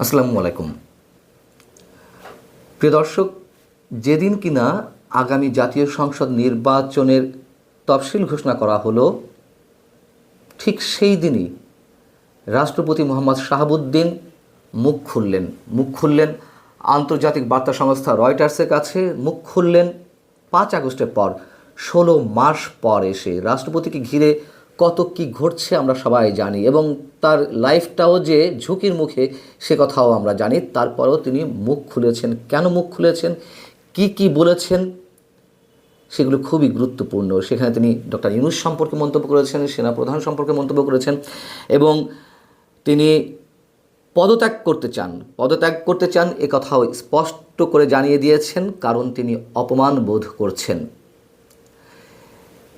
আসসালামু আলাইকুম। প্রিয় দর্শক, যেদিন কিনা আগামী জাতীয় সংসদ নির্বাচনের তফসিল ঘোষণা করা হলো, ঠিক সেই দিনই রাষ্ট্রপতি মোহাম্মদ শাহাবুদ্দিন মুখ খুললেন আন্তর্জাতিক বার্তা সংস্থা রয়টার্সের কাছে। মুখ খুললেন 5 আগস্টের পর, 16 মাস পর এসে। রাষ্ট্রপতিকে ঘিরে কত কি ঘটছে আমরা সবাই জানি, এবং তার লাইফটাও যে ঝুঁকির মুখে সে কথাও আমরা জানি। তারপরেও তিনি মুখ খুলেছেন। কেন মুখ খুলেছেন, কি বলেছেন, সেগুলো খুবই গুরুত্বপূর্ণ। সেখানে তিনি ডক্টর ইউনূস সম্পর্কে মন্তব্য করেছেন, সেনাপ্রধান সম্পর্কে মন্তব্য করেছেন, এবং তিনি পদত্যাগ করতে চান এ কথাও স্পষ্ট করে জানিয়ে দিয়েছেন, কারণ তিনি অপমান বোধ করছেন।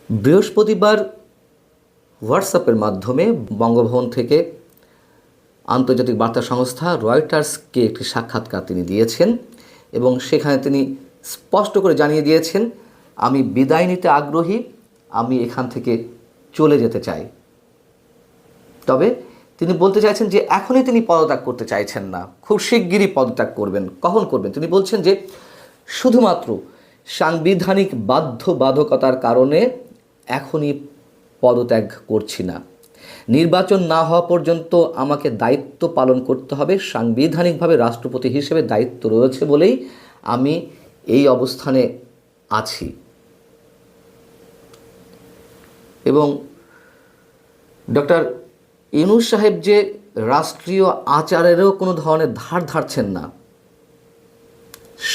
বৃহস্পতিবার হোয়াটসঅ্যাপের মাধ্যমে বঙ্গভবন থেকে আন্তর্জাতিক বার্তা সংস্থা রয়টার্সকে একটি সাক্ষাৎকার তিনি দিয়েছেন, এবং সেখানে তিনি স্পষ্ট করে জানিয়ে দিয়েছেন, আমি বিদায় নিতে আগ্রহী, আমি এখান থেকে চলে যেতে চাই। তবে তিনি বলতে চাইছেন যে এখনই তিনি পদত্যাগ করতে চাইছেন না, খুব শিগগিরই পদত্যাগ করবেন। কখন করবেন? তিনি বলছেন যে শুধুমাত্র সাংবিধানিক বাধ্যবাধকতার কারণে এখনই পদত্যাগ করছি না। নির্বাচন না হওয়া পর্যন্ত আমাকে দায়িত্ব পালন করতে হবে। সাংবিধানিকভাবে রাষ্ট্রপতি হিসেবে দায়িত্ব রয়েছে বলেই আমি এই অবস্থানে আছি। এবং ডক্টর ইউনূস সাহেব যে রাষ্ট্রীয় আচারেরও কোনো ধরনের ধার ধারছেন না,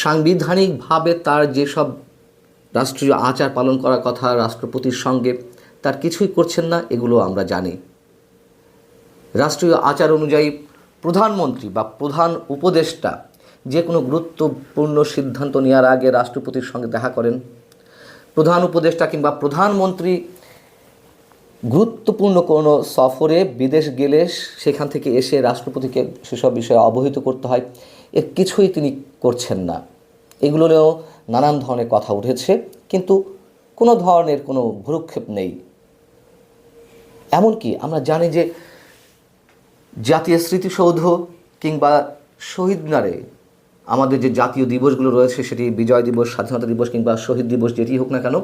সাংবিধানিকভাবে তার যেসব রাষ্ট্রীয় আচার পালন করার কথা রাষ্ট্রপতির সঙ্গে, তার কিছুই করছেন না, এগুলো আমরা জানি। রাষ্ট্রীয় আচার অনুযায়ী প্রধানমন্ত্রী বা প্রধান উপদেষ্টা যে কোনো গুরুত্বপূর্ণ সিদ্ধান্ত নেওয়ার আগে রাষ্ট্রপতির সঙ্গে দেখা করেন। প্রধান উপদেষ্টা কিংবা প্রধানমন্ত্রী গুরুত্বপূর্ণ কোনো সফরে বিদেশ গেলে সেখান থেকে এসে রাষ্ট্রপতিকে সেসব বিষয়ে অবহিত করতে হয়। এর কিছুই তিনি করছেন না। এগুলো নিয়েও নানান ধরনের কথা উঠেছে, কিন্তু কোনো ধরনের কোনো ভ্রুক্ষেপ নেই। এমনকি আমরা জানি যে জাতীয় স্মৃতিসৌধ কিংবা শহীদ মিনারে আমাদের যে জাতীয় দিবসগুলো রয়েছে, সেটি বিজয় দিবস, স্বাধীনতা দিবস কিংবা শহীদ দিবস, যেটি হোক না কেন,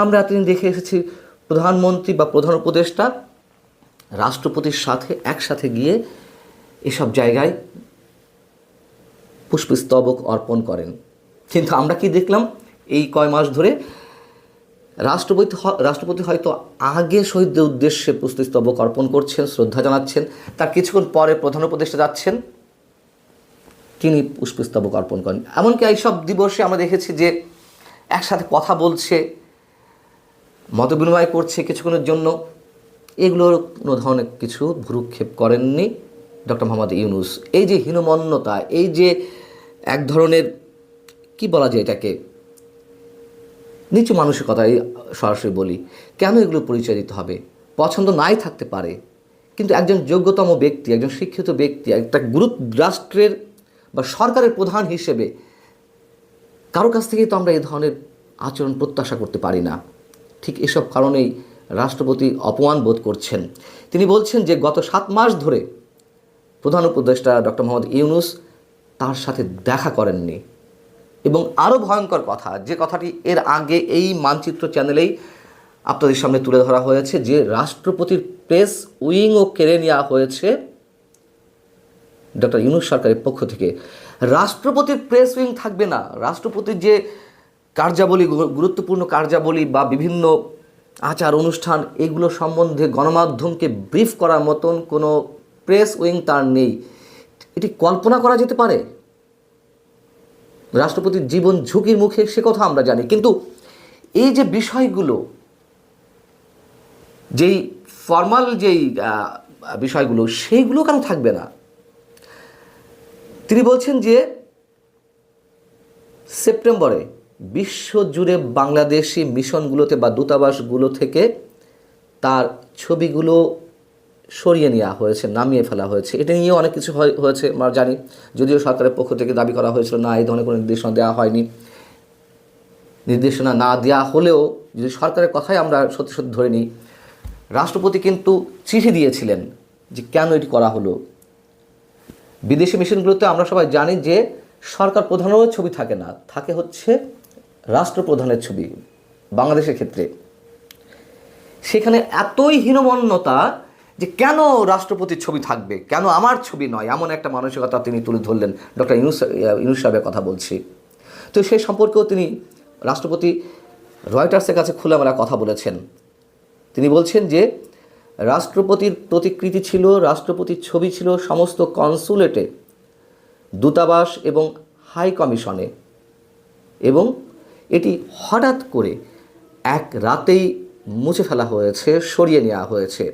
আমরা এতদিন দেখে এসেছি প্রধানমন্ত্রী বা প্রধান উপদেষ্টা রাষ্ট্রপতির সাথে একসাথে গিয়ে এসব জায়গায় পুষ্পস্তবক অর্পণ করেন। কিন্তু আমরা কি দেখলাম এই কয় মাস ধরে? রাষ্ট্রপতি হয়তো আগে শহীদদের উদ্দেশ্যে পুষ্পস্তবক অর্পণ করছেন, শ্রদ্ধা জানাচ্ছেন, তার কিছুক্ষণ পরে প্রধান উপদেষ্টা যাচ্ছেন, তিনি পুষ্পস্তবক অর্পণ করেন। এমনকি এইসব দিবসে আমরা দেখেছি যে একসাথে কথা বলছে, মত বিনিময় করছে কিছুক্ষণের জন্য। এগুলোর কোনো ধরনের কিছু ভ্রুক্ষেপ করেননি ডক্টর মোহাম্মদ ইউনূস। এই যে হীনমন্যতা, এই যে এক ধরনের কি বলা যায় এটাকে, নিচু মানসিকতাই সরাসরি বলি, কেন এগুলো পরিচয় দিতে হবে? পছন্দ নাই থাকতে পারে, কিন্তু একজন যোগ্যতম ব্যক্তি, একজন শিক্ষিত ব্যক্তি, একটা রাষ্ট্রের বা সরকারের প্রধান হিসেবে কারো কাছ থেকেই তো আমরা এই ধরনের আচরণ প্রত্যাশা করতে পারি না। ঠিক এসব কারণেই রাষ্ট্রপতি অপমান বোধ করছেন। তিনি বলছেন যে গত 7 মাস ধরে প্রধান উপদেষ্টা ডক্টর মোহাম্মদ ইউনূস তার সাথে দেখা করেননি। এবং আরও ভয়ঙ্কর কথা, যে কথাটি এর আগে এই মানচিত্র চ্যানেলেই আপনাদের সামনে তুলে ধরা হয়েছে, যে রাষ্ট্রপতির প্রেস উইংও কেড়ে নেওয়া হয়েছে ডক্টর ইউনূস সরকারের পক্ষ থেকে। রাষ্ট্রপতির প্রেস উইং থাকবে না। রাষ্ট্রপতির যে কার্যাবলী, গুরুত্বপূর্ণ কার্যাবলী বা বিভিন্ন আচার অনুষ্ঠান, এগুলো সম্বন্ধে গণমাধ্যমকে ব্রিফ করার মতন কোনো প্রেস উইং তার নেই। এটি কল্পনা করা যেতে পারে? রাষ্ট্রপতির জীবন ঝুঁকির মুখে, সে কথা আমরা জানি, কিন্তু এই যে বিষয়গুলো, যেই ফর্মাল যেই বিষয়গুলো, সেইগুলো কেন থাকবে না? তিনি বলছেন যে সেপ্টেম্বরে বিশ্বজুড়ে বাংলাদেশি মিশনগুলোতে বা দূতাবাসগুলো থেকে তার ছবিগুলো সরিয়ে নেওয়া হয়েছে, নামিয়ে ফেলা হয়েছে। এটা নিয়েও অনেক কিছু হয়েছে আমরা জানি, যদিও সরকারের পক্ষ থেকে দাবি করা হয়েছিল না, এই ধরনের কোনো নির্দেশনা দেওয়া হয়নি। নির্দেশনা না দেওয়া হলেও যদি সরকারের কথাই আমরা সত্যি সত্যি ধরে নিই, রাষ্ট্রপতি কিন্তু চিঠি দিয়েছিলেন যে কেন এটি করা হলো। বিদেশি মিশনগুলোতে আমরা সবাই জানি যে সরকার প্রধানেরও ছবি থাকে না, থাকে হচ্ছে রাষ্ট্রপ্রধানের ছবি। বাংলাদেশের ক্ষেত্রে সেখানে এতই হীনমন্যতা যে কেন রাষ্ট্রপতির ছবি থাকবে, কেন আমার ছবি নয়, এমন একটা মানসিকতা তিনি তুলে ধরলেন। ডক্টর ইউনূস সাহেবের কথা বলছি। তো সেই সম্পর্কেও তিনি রাষ্ট্রপতি রয়টার্সের কাছে খোলামেলা কথা বলেছেন। তিনি বলছেন যে রাষ্ট্রপতির প্রতিকৃতি ছিল, রাষ্ট্রপতির ছবি ছিল সমস্ত কনসুলেটে, দূতাবাস এবং হাই কমিশনে, এবং এটি হঠাৎ করে এক রাতেই মুছে ফেলা হয়েছে, সরিয়ে নেওয়া হয়েছে।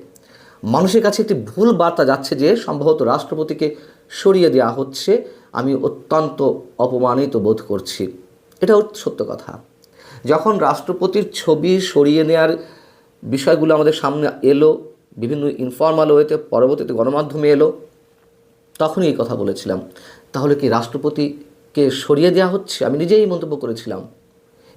মানুষের কাছে একটি ভুল বার্তা যাচ্ছে যে সম্ভবত রাষ্ট্রপতিকে সরিয়ে দেওয়া হচ্ছে। আমি অত্যন্ত অপমানিত বোধ করছি। এটাও সত্য কথা। যখন রাষ্ট্রপতির ছবি সরিয়ে নেওয়ার বিষয়গুলো আমাদের সামনে এলো, বিভিন্ন ইনফর্মাল ওয়েতে, পরবর্তীতে গণমাধ্যমে এলো, তখনই এই কথা বলেছিলাম, তাহলে কি রাষ্ট্রপতিকে সরিয়ে দেওয়া হচ্ছে? আমি নিজেই মন্তব্য করেছিলাম।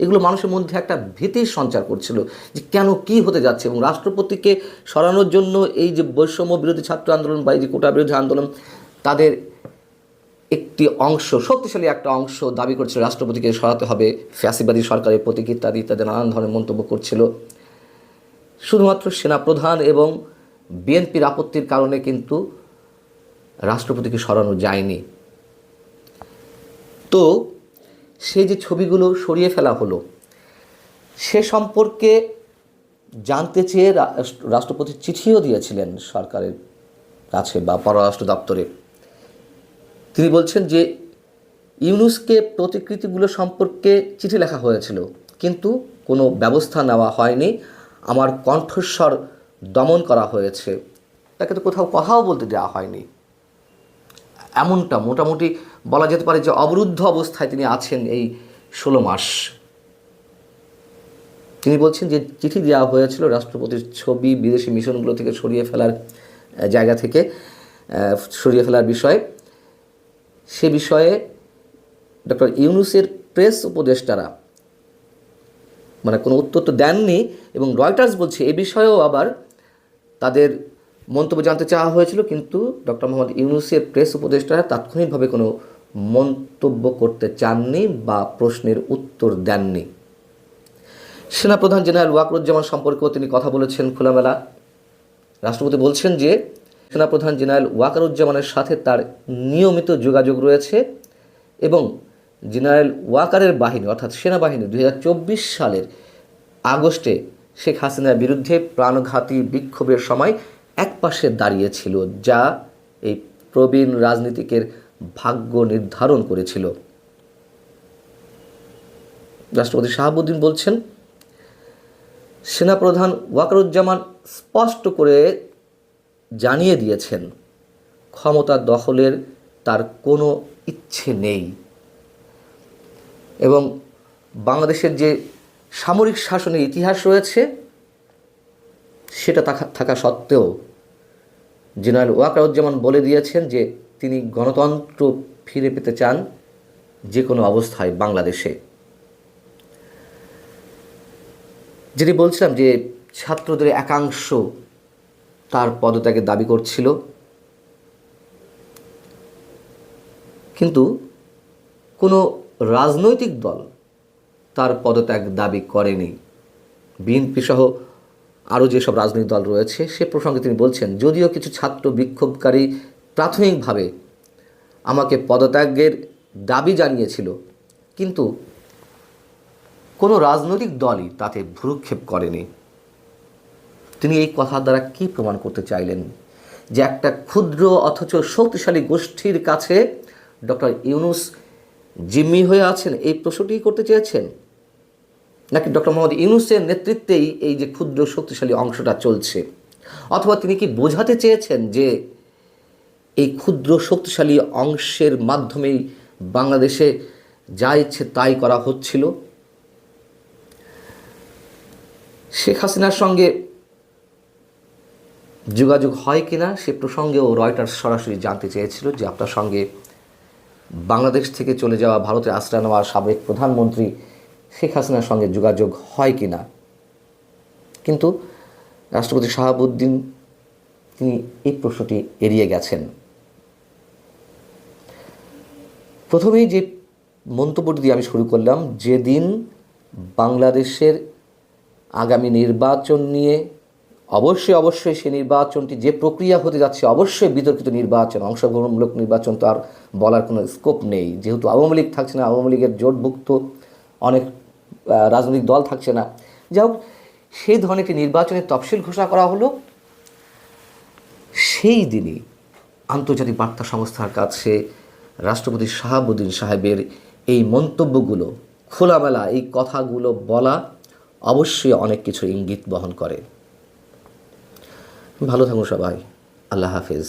এগুলো মানুষের মধ্যে একটা ভীতির সঞ্চার করছিল যে কেন কি হতে যাচ্ছে, এবং রাষ্ট্রপতিকে সরানোর জন্য এই যে বৈষম্য বিরোধী ছাত্র আন্দোলন বা এই যে কোটা বিরোধী আন্দোলন, তাদের একটি অংশ, শক্তিশালী একটা অংশ দাবি করছিল রাষ্ট্রপতিকে সরাতে হবে, ফ্যাসিবাদী সরকারের প্রতীক ইত্যাদি ইত্যাদি নানান ধরনের মন্তব্য করছিল। শুধুমাত্র সেনাপ্রধান এবং বিএনপির আপত্তির কারণে কিন্তু রাষ্ট্রপতিকে সরানো যায়নি। তো সেই যে ছবিগুলো সরিয়ে ফেলা হলো, সে সম্পর্কে জানতে চেয়ে রাষ্ট্রপতি চিঠিও দিয়েছিলেন সরকারের কাছে বা পররাষ্ট্র দপ্তরে। তিনি বলছেন যে ইউনূসকে প্রতিকৃতিগুলো সম্পর্কে চিঠি লেখা হয়েছিল, কিন্তু কোনো ব্যবস্থা নেওয়া হয়নি। আমার কণ্ঠস্বর দমন করা হয়েছে, তাকে তো কোথাও কথাও বলতে দেওয়া হয়নি। এমনটা মোটামুটি বলা যেতে পারে যে অবরুদ্ধ অবস্থায় তিনি আছেন এই 16 মাস। তিনি বলছেন যে চিঠি দেওয়া হয়েছিল রাষ্ট্রপতির ছবি বিদেশি মিশনগুলো থেকে সরিয়ে ফেলার জায়গা থেকে সরিয়ে ফেলার বিষয়ে। সে বিষয়ে ডক্টর ইউনূসের প্রেস উপদেষ্টারা মানে কোনো উত্তর তো দেননি, এবং রয়টার্স বলছে এ বিষয়েও আবার তাদের মন্তব্য জানতে চাওয়া হয়েছিল, কিন্তু ডক্টর মোহাম্মদ ইউনূসের প্রেস উপদেষ্টারা তাৎক্ষণিকভাবে কোনো মন্তব্য করতে চাননি বা প্রশ্নের উত্তর দেননি। সেনাপ্রধান জেনারেল ওয়াকারুজ্জামান সম্পর্কেও তিনি কথা বলেছেন খোলামেলা। রাষ্ট্রপতি বলছেন যে সেনাপ্রধান জেনারেল ওয়াকারুজ্জামানের সাথে তার নিয়মিত যোগাযোগ রয়েছে, এবং জেনারেল ওয়াকারের বাহিনী অর্থাৎ সেনাবাহিনী 2024 সালের আগস্টে শেখ হাসিনার বিরুদ্ধে প্রাণঘাতী বিক্ষোভের সময় একপাশে দাঁড়িয়েছিল, যা এই প্রবীণ রাজনীতিকের ভাগ্য নির্ধারণ করেছিল। রাষ্ট্রপতি শাহাবুদ্দিন বলছেন সেনাপ্রধান ওয়াকারুজ্জামান স্পষ্ট করে জানিয়ে দিয়েছেন ক্ষমতা দখলের তার কোনো ইচ্ছে নেই, এবং বাংলাদেশের যে সামরিক শাসনের ইতিহাস রয়েছে সেটা থাকা সত্ত্বেও জেনারেল ওয়াকারুজ্জামান বলে দিয়েছেন যে তিনি গণতন্ত্র ফিরে পেতে চান যে কোনো অবস্থায় বাংলাদেশে। যেটি বলছিলাম যে ছাত্রদের একাংশ তার পদত্যাগের দাবি করছিল, কিন্তু কোনো রাজনৈতিক দল তার পদত্যাগ দাবি করেনি। বিএনপি সহ আরও যেসব রাজনৈতিক দল রয়েছে সে প্রসঙ্গে তিনি বলছেন, যদিও কিছু ছাত্র বিক্ষোভকারী প্রাথমিকভাবে আমাকে পদত্যাগের দাবি জানিয়েছিল, কিন্তু কোনো রাজনৈতিক দলই তাতে ভ্রুক্ষেপ করেনি। তিনি এই কথার দ্বারা কী প্রমাণ করতে চাইলেন? যে একটা ক্ষুদ্র অথচ শক্তিশালী গোষ্ঠীর কাছে ডক্টর ইউনূস জিম্মি হয়ে আছেন, এই প্রশ্নটি করতে চেয়েছেন, নাকি ডক্টর মোহাম্মদ ইউনূসের নেতৃত্বেই এই যে ক্ষুদ্র শক্তিশালী অংশটা চলছে? অথবা তিনি কি বোঝাতে চেয়েছেন যে এই ক্ষুদ্র শক্তিশালী অংশের মাধ্যমেই বাংলাদেশে যা ইচ্ছে তাই করা হচ্ছিল? শেখ হাসিনার সঙ্গে যোগাযোগ হয় কিনা সে প্রসঙ্গেও রয়টার্স সরাসরি জানতে চেয়েছিল যে আপনার সঙ্গে বাংলাদেশ থেকে চলে যাওয়া ভারতে আশ্রয় নেওয়া সাবেক প্রধানমন্ত্রী শেখ হাসিনার সঙ্গে যোগাযোগ হয় কিনা, কিন্তু রাষ্ট্রপতি শাহাবুদ্দিন তিনি এই প্রশ্নটি এড়িয়ে গেছেন। প্রথমেই যে মন্তব্যটি দিয়ে আমি শুরু করলাম, যেদিন বাংলাদেশের আগামী নির্বাচন নিয়ে অবশ্যই সে নির্বাচনটি যে প্রক্রিয়া হতে যাচ্ছে অবশ্যই বিতর্কিত নির্বাচন, অংশগ্রহণমূলক নির্বাচন, তো আর বলার কোনো স্কোপ নেই। যেহেতু আওয়ামী লীগ থাকছে না, আওয়ামী লীগের জোটভুক্ত অনেক রাজনৈতিক দল থাকছে না, যাই হোক সেই ধরনের একটি নির্বাচনের তফসিল ঘোষণা করা হলো। সেই দিনই আন্তর্জাতিক বার্তা সংস্থার কাছে রাষ্ট্রপতি শাহাবুদ্দিন সাহেবের এই মন্তব্যগুলো, খোলামেলা এই কথাগুলো বলা অবশ্যই অনেক কিছু ইঙ্গিত বহন করে। ভালো থাকুন সবাই, আল্লাহ হাফেজ।